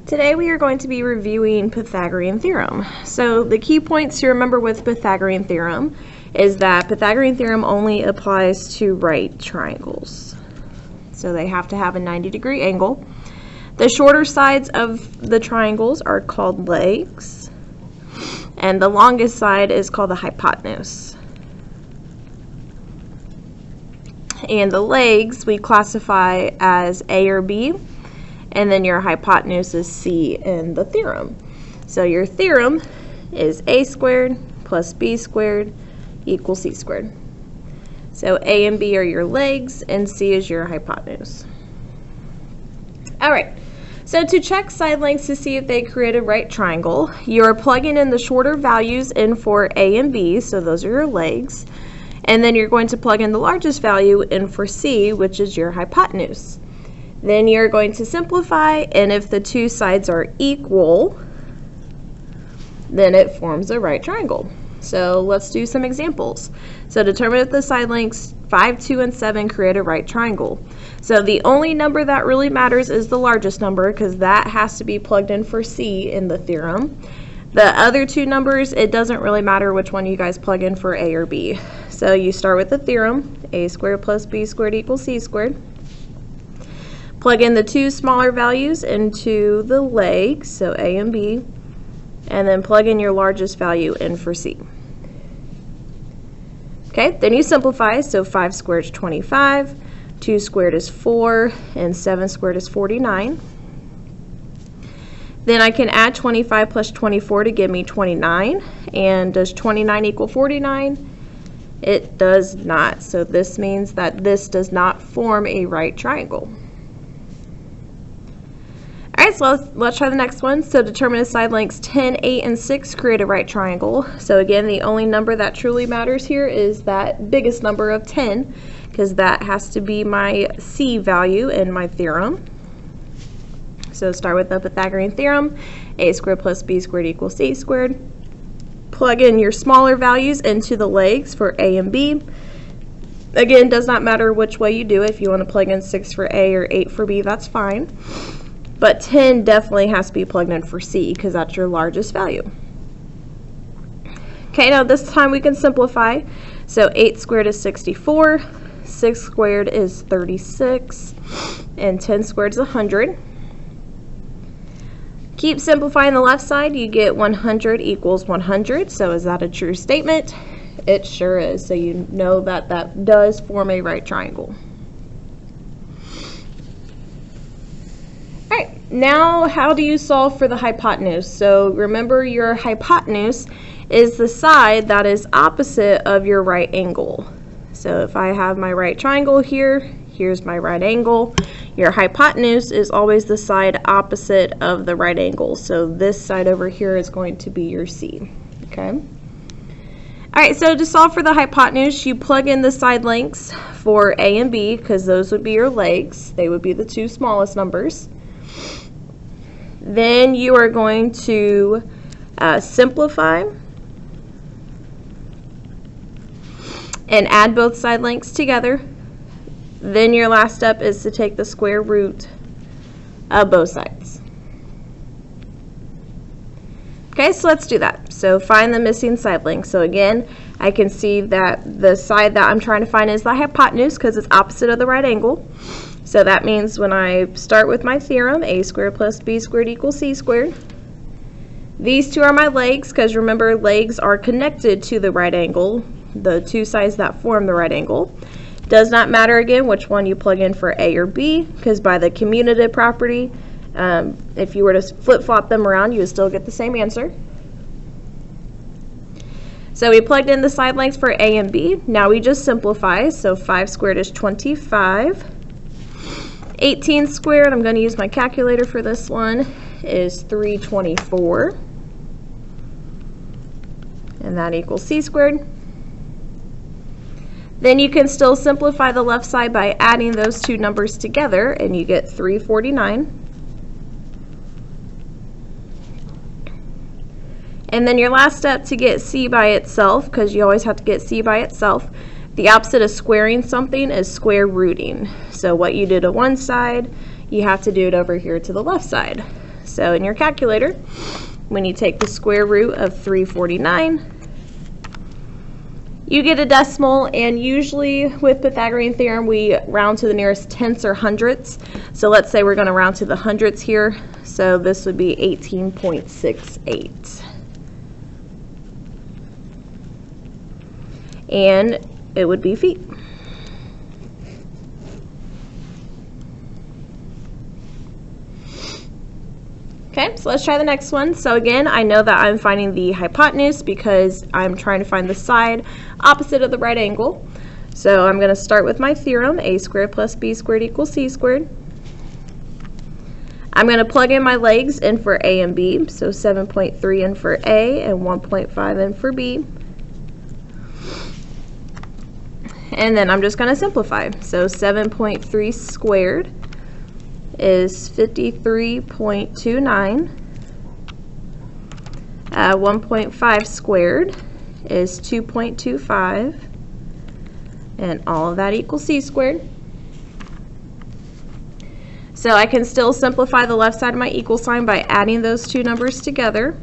Today we are going to be reviewing Pythagorean Theorem. So the key points to remember with Pythagorean Theorem is that Pythagorean Theorem only applies to right triangles. So they have to have a 90-degree angle. The shorter sides of the triangles are called legs, and the longest side is called the hypotenuse. And the legs we classify as A or B, and then your hypotenuse is C in the theorem. So your theorem is A squared plus B squared equals C squared. So A and B are your legs, and C is your hypotenuse. All right, so to check side lengths to see if they create a right triangle, you are plugging in the shorter values in for A and B, so those are your legs, and then you're going to plug in the largest value in for C, which is your hypotenuse. Then you're going to simplify, and if the two sides are equal, then it forms a right triangle. So let's do some examples. So determine if the side lengths 5, 2, and 7 create a right triangle. So the only number that really matters is the largest number, because that has to be plugged in for C in the theorem. The other two numbers, it doesn't really matter which one you guys plug in for A or B. So you start with the theorem, A squared plus B squared equals C squared. Plug in the two smaller values into the legs, so A and B, and then plug in your largest value in for C. Okay, then you simplify, so 5 squared is 25, 2 squared is 4, and 7 squared is 49. Then I can add 25 plus 24 to give me 29, and does 29 equal 49? It does not, so this means that this does not form a right triangle. Alright, so let's try the next one. So determine if side lengths 10, 8, and 6 create a right triangle. So again, the only number that truly matters here is that biggest number of 10, because that has to be my C value in my theorem. So start with the Pythagorean Theorem, A squared plus B squared equals C squared. Plug in your smaller values into the legs for A and B. Again, does not matter which way you do it. If you want to plug in 6 for A or 8 for B, that's fine. But 10 definitely has to be plugged in for C, because that's your largest value. Okay, now this time we can simplify. So 8 squared is 64, 6 squared is 36, and 10 squared is 100. Keep simplifying the left side, you get 100 equals 100. So is that a true statement? It sure is. So you know that that does form a right triangle. Alright, now how do you solve for the hypotenuse? So remember, your hypotenuse is the side that is opposite of your right angle. So if I have my right triangle here, here's my right angle. Your hypotenuse is always the side opposite of the right angle. So this side over here is going to be your C. Okay. Alright, so to solve for the hypotenuse, you plug in the side lengths for A and B, because those would be your legs. They would be the two smallest numbers. Then you are going to simplify and add both side lengths together. Then your last step is to take the square root of both sides. Okay, so let's do that. So find the missing side length. So again, I can see that the side that I'm trying to find is the hypotenuse, because it's opposite of the right angle. So that means when I start with my theorem, A squared plus B squared equals C squared. These two are my legs, because remember, legs are connected to the right angle, the two sides that form the right angle. Does not matter again which one you plug in for A or B, because by the commutative property, if you were to flip-flop them around, you would still get the same answer. So we plugged in the side lengths for A and B. Now we just simplify. So 5 squared is 25. 18 squared, I'm going to use my calculator for this one, is 324. And that equals C squared. Then you can still simplify the left side by adding those two numbers together, and you get 349. And then your last step to get C by itself, because you always have to get C by itself, the opposite of squaring something is square rooting. So what you do to one side, you have to do it over here to the left side. So in your calculator, when you take the square root of 349, you get a decimal, and usually with Pythagorean theorem we round to the nearest tenths or hundredths. So let's say we're going to round to the hundredths here, so this would be 18.68. And it would be feet. Okay, so let's try the next one. So again, I know that I'm finding the hypotenuse because I'm trying to find the side opposite of the right angle. So I'm going to start with my theorem, a squared plus b squared equals c squared. I'm going to plug in my legs in for a and b, so 7.3 in for a and 1.5 in for b. And then I'm just going to simplify. So 7.3 squared is 53.29. 1.5 squared is 2.25. And all of that equals c squared. So I can still simplify the left side of my equal sign by adding those two numbers together.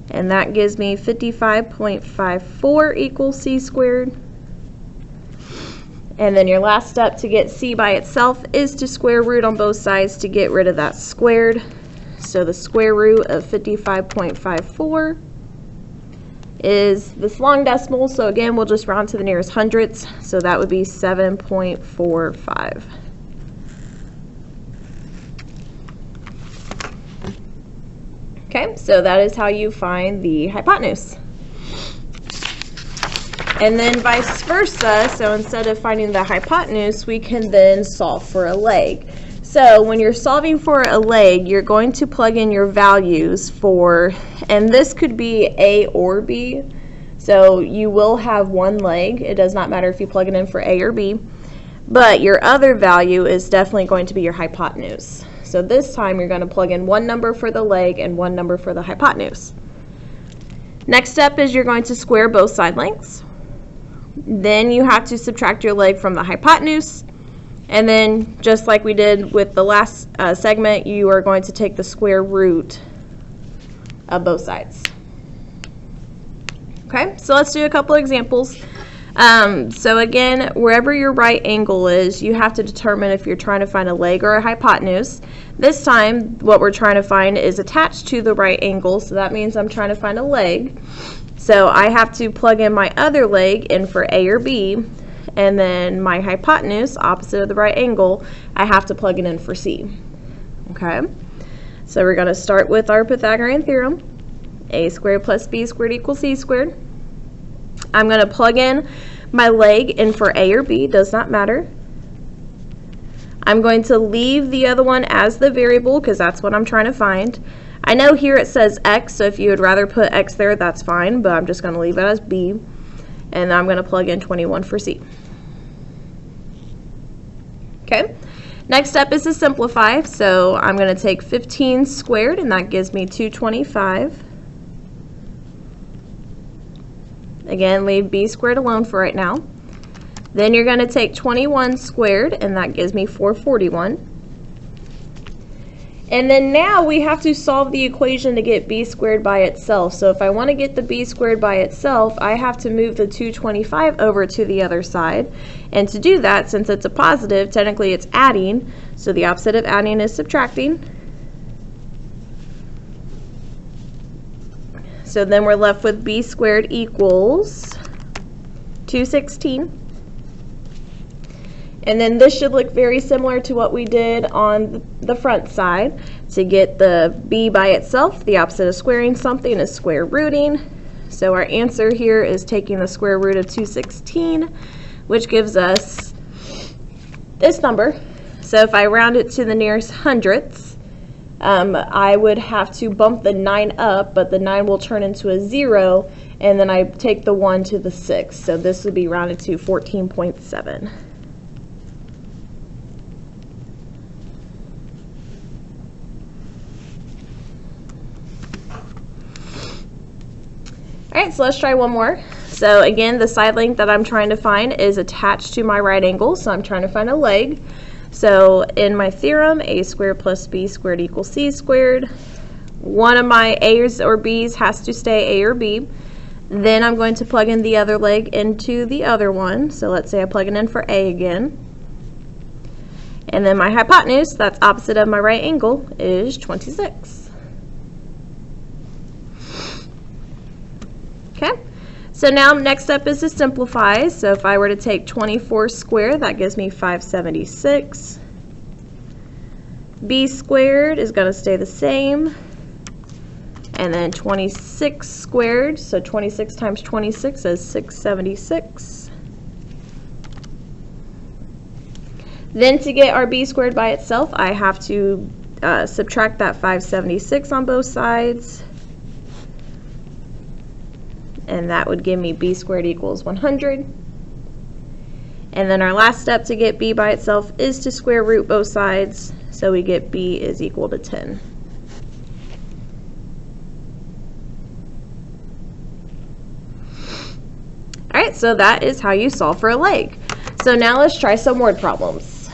And that gives me 55.54 equals c squared. And then your last step to get c by itself is to square root on both sides to get rid of that squared. So the square root of 55.54 is this long decimal. So again, we'll just round to the nearest hundredths. So that would be 7.45. Okay, so that is how you find the hypotenuse. And then vice versa, so instead of finding the hypotenuse, we can then solve for a leg. So when you're solving for a leg, you're going to plug in your values for, and this could be a or b. So you will have one leg. It does not matter if you plug it in for a or b. But your other value is definitely going to be your hypotenuse. So this time you're going to plug in one number for the leg and one number for the hypotenuse. Next step is you're going to square both side lengths. Then you have to subtract your leg from the hypotenuse, and then just like we did with the last segment, you are going to take the square root of both sides. Okay, so let's do a couple examples. So again, wherever your right angle is, you have to determine if you're trying to find a leg or a hypotenuse. This time, what we're trying to find is attached to the right angle, so that means I'm trying to find a leg. So I have to plug in my other leg in for a or b, and then my hypotenuse, opposite of the right angle, I have to plug it in for c. Okay, so we're going to start with our Pythagorean theorem. A squared plus b squared equals c squared. I'm going to plug in my leg in for a or b, does not matter. I'm going to leave the other one as the variable because that's what I'm trying to find. I know here it says x, so if you would rather put x there, that's fine, but I'm just going to leave it as b. And I'm going to plug in 21 for c. Okay, next step is to simplify. So I'm going to take 15 squared, and that gives me 225. Again, leave b squared alone for right now. Then you're going to take 21 squared, and that gives me 441. And then now we have to solve the equation to get b squared by itself. So if I want to get the b squared by itself, I have to move the 225 over to the other side. And to do that, since it's a positive, technically it's adding. So the opposite of adding is subtracting. So then we're left with b squared equals 216. And then this should look very similar to what we did on the front side. To get the b by itself, the opposite of squaring something is square rooting. So our answer here is taking the square root of 216, which gives us this number. So if I round it to the nearest hundredths, I would have to bump the 9 up, but the 9 will turn into a 0, and then I take the 1 to the 6. So this would be rounded to 14.7. Alright, so let's try one more. So again, the side length that I'm trying to find is attached to my right angle, so I'm trying to find a leg. So in my theorem, a squared plus b squared equals c squared. One of my a's or b's has to stay a or b. Then I'm going to plug in the other leg into the other one. So let's say I plug it in for a again. And then my hypotenuse, that's opposite of my right angle, is 26. Okay, so now next step is to simplify. So if I were to take 24 squared, that gives me 576. B squared is going to stay the same. And then 26 squared, so 26 times 26 is 676. Then to get our b squared by itself, I have to subtract that 576 on both sides. And that would give me b squared equals 100. And then our last step to get b by itself is to square root both sides. So we get b is equal to 10. All right, so that is how you solve for a leg. So now let's try some word problems.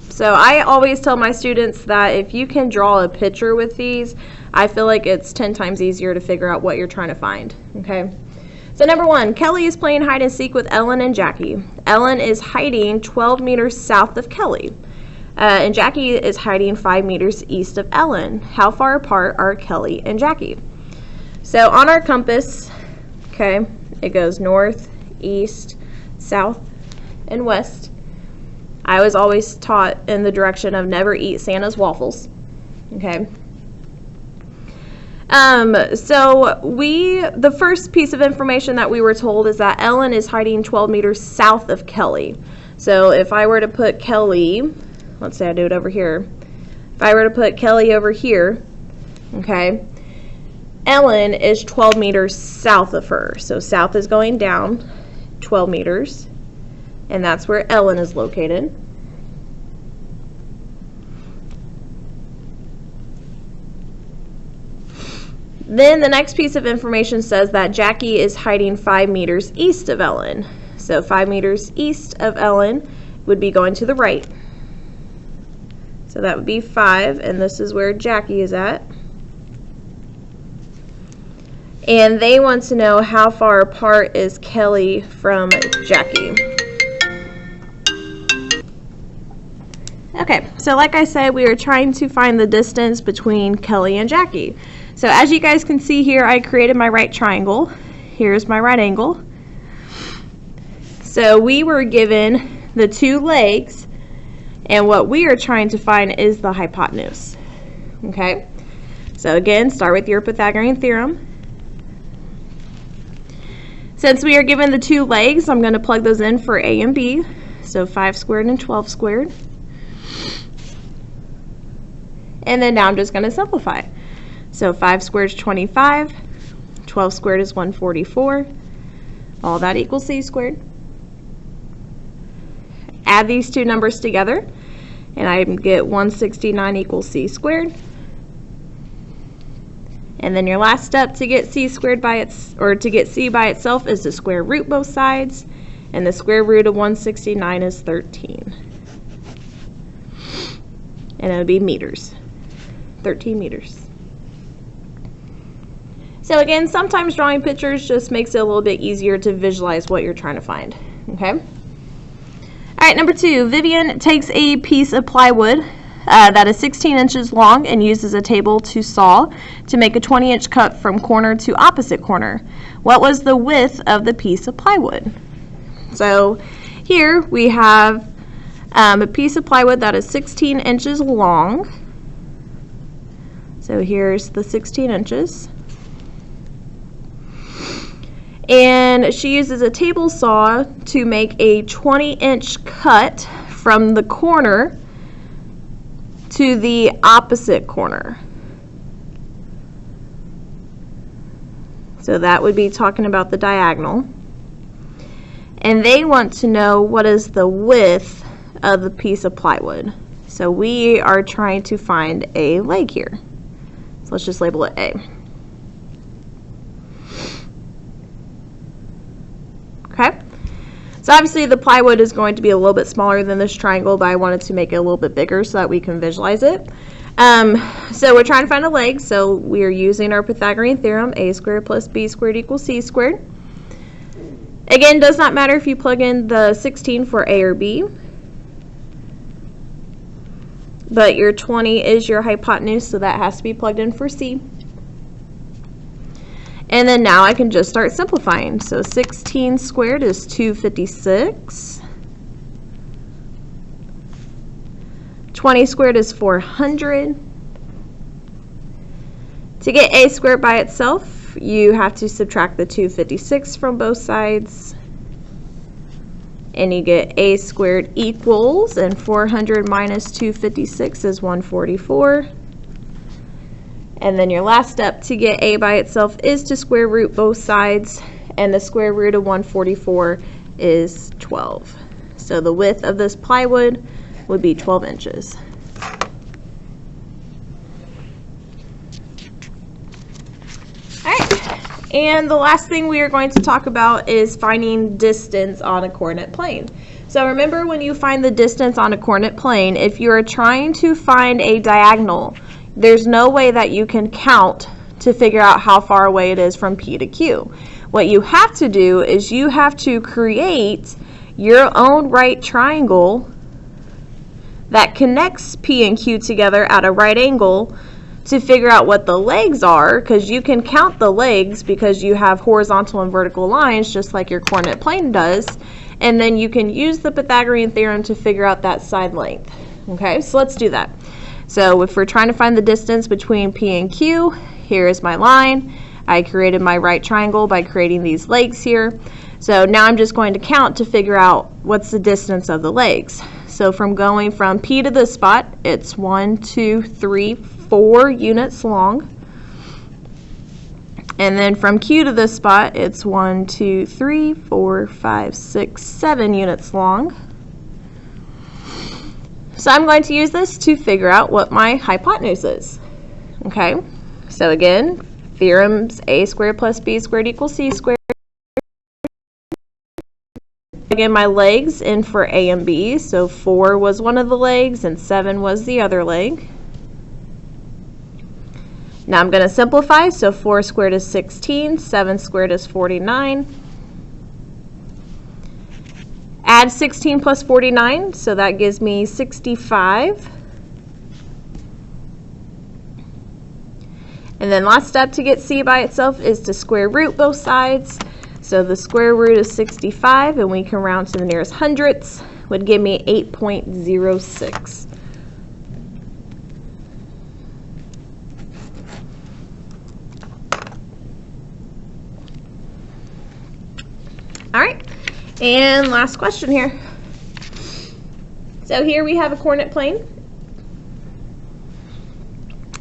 So I always tell my students that if you can draw a picture with these, I feel like it's 10 times easier to figure out what you're trying to find, okay? So number one, Kelly is playing hide and seek with Ellen and Jackie. Ellen is hiding 12 meters south of Kelly, and Jackie is hiding 5 meters east of Ellen. How far apart are Kelly and Jackie? So on our compass, okay, it goes north, east, south, and west. I was always taught in the direction of never eat Santa's waffles, okay? So the first piece of information that we were told is that Ellen is hiding 12 meters south of Kelly. So if I were to put Kelly, let's say I do it over here. If I were to put Kelly over here, okay, Ellen is 12 meters south of her. So south is going down 12 meters, and that's where Ellen is located. Then the next piece of information says that Jackie is hiding 5 meters east of Ellen. So 5 meters east of Ellen would be going to the right. So that would be 5, and this is where Jackie is at. And they want to know how far apart is Kelly from Jackie. Okay, so like I said, we are trying to find the distance between Kelly and Jackie. So as you guys can see here, I created my right triangle. Here's my right angle. So we were given the two legs, and what we are trying to find is the hypotenuse. Okay, so again, start with your Pythagorean theorem. Since we are given the two legs, I'm going to plug those in for a and b. So 5 squared and 12 squared. And then now I'm just going to simplify. So 5 squared is 25, 12 squared is 144, all that equals c squared. Add these two numbers together, and I get 169 equals c squared. And then your last step to get c squared to get c by itself is to square root both sides, and the square root of 169 is 13. And it would be meters, 13 meters. So again, sometimes drawing pictures just makes it a little bit easier to visualize what you're trying to find, okay? All right, number 2, Vivian takes a piece of plywood that is 16 inches long and uses a table to saw to make a 20-inch cut from corner to opposite corner. What was the width of the piece of plywood? So here we have a piece of plywood that is 16 inches long. So here's the 16 inches. And she uses a table saw to make a 20-inch cut from the corner to the opposite corner. So that would be talking about the diagonal. And they want to know what is the width of the piece of plywood. So we are trying to find a leg here. So let's just label it A. Okay, So obviously the plywood is going to be a little bit smaller than this triangle, but I wanted to make it a little bit bigger so that we can visualize it. So we're trying to find a leg, so we're using our Pythagorean theorem, a squared plus b squared equals c squared. Again, does not matter if you plug in the 16 for a or b, but your 20 is your hypotenuse, so that has to be plugged in for c. And then now I can just start simplifying. So 16 squared is 256. 20 squared is 400. To get a squared by itself, you have to subtract the 256 from both sides. And you get a squared equals, and 400 minus 256 is 144. And then your last step to get a by itself is to square root both sides, and the square root of 144 is 12. So the width of this plywood would be 12 inches. Alright, and the last thing we are going to talk about is finding distance on a coordinate plane. So remember, when you find the distance on a coordinate plane, if you're trying to find a diagonal, there's no way that you can count to figure out how far away it is from P to Q. What you have to do is you have to create your own right triangle that connects P and Q together at a right angle to figure out what the legs are, because you can count the legs because you have horizontal and vertical lines just like your coordinate plane does, and then you can use the Pythagorean theorem to figure out that side length. Okay, so let's do that. So if we're trying to find the distance between P and Q, here is my line. I created my right triangle by creating these legs here. So now I'm just going to count to figure out what's the distance of the legs. So from going from P to this spot, it's 1, 2, 3, 4 units long. And then from Q to this spot, it's 1, 2, 3, 4, 5, 6, 7 units long. So I'm going to use this to figure out what my hypotenuse is. Okay, so again, theorems a squared plus b squared equals c squared. Again, my legs in for a and b, so 4 was one of the legs and 7 was the other leg. Now I'm going to simplify, so 4 squared is 16, 7 squared is 49. Add 16 plus 49, so that gives me 65. And then last step to get c by itself is to square root both sides. So the square root is 65, and we can round to the nearest hundredths, would give me 8.06. All right. And last question here. So here we have a coordinate plane,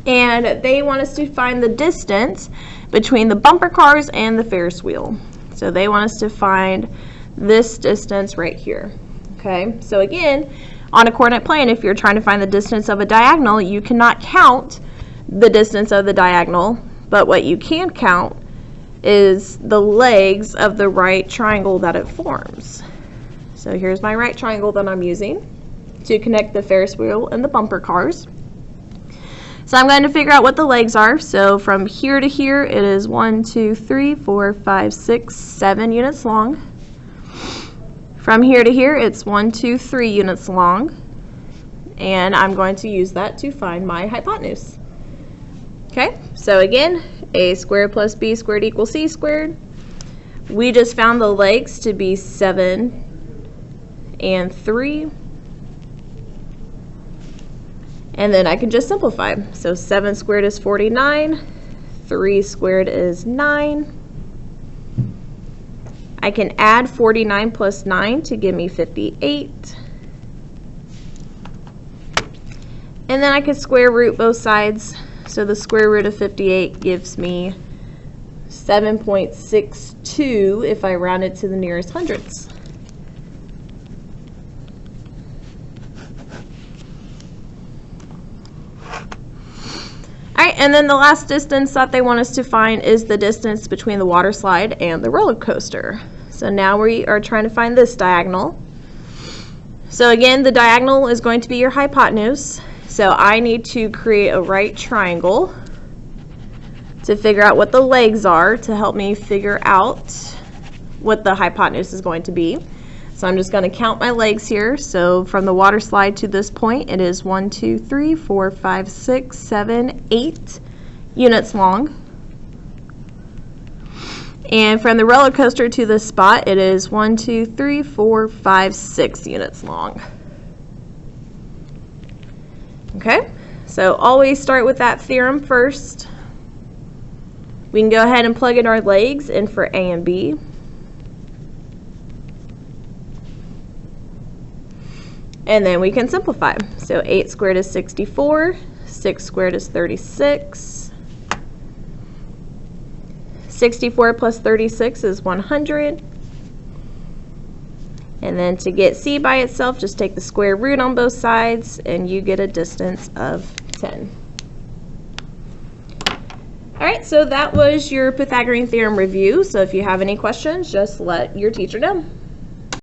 and they want us to find the distance between the bumper cars and the Ferris wheel. So they want us to find this distance right here. Okay, so again, on a coordinate plane, if you're trying to find the distance of a diagonal, you cannot count the distance of the diagonal, but what you can count is the legs of the right triangle that it forms. So here's my right triangle that I'm using to connect the Ferris wheel and the bumper cars. So I'm going to figure out what the legs are. So from here to here, it is 1, 2, 3, 4, 5, 6, 7 units long. From here to here, it's 1, 2, 3 units long. And I'm going to use that to find my hypotenuse. Okay, so again, a squared plus b squared equals c squared. We just found the legs to be 7 and 3. And then I can just simplify. So 7 squared is 49, 3 squared is 9. I can add 49 plus 9 to give me 58. And then I could square root both sides. So the square root of 58 gives me 7.62 if I round it to the nearest hundredths. Alright, and then the last distance that they want us to find is the distance between the water slide and the roller coaster. So now we are trying to find this diagonal. So again, the diagonal is going to be your hypotenuse. So I need to create a right triangle to figure out what the legs are to help me figure out what the hypotenuse is going to be. So I'm just going to count my legs here. So from the water slide to this point, it is 1, 2, 3, 4, 5, 6, 7, 8 units long. And from the roller coaster to this spot, it is 1, 2, 3, 4, 5, 6 units long. Okay, so always start with that theorem first. We can go ahead and plug in our legs in for A and B. And then we can simplify. So 8 squared is 64, 6 squared is 36. 64 plus 36 is 100. And then to get C by itself, just take the square root on both sides and you get a distance of 10. All right, so that was your Pythagorean Theorem review. So if you have any questions, just let your teacher know.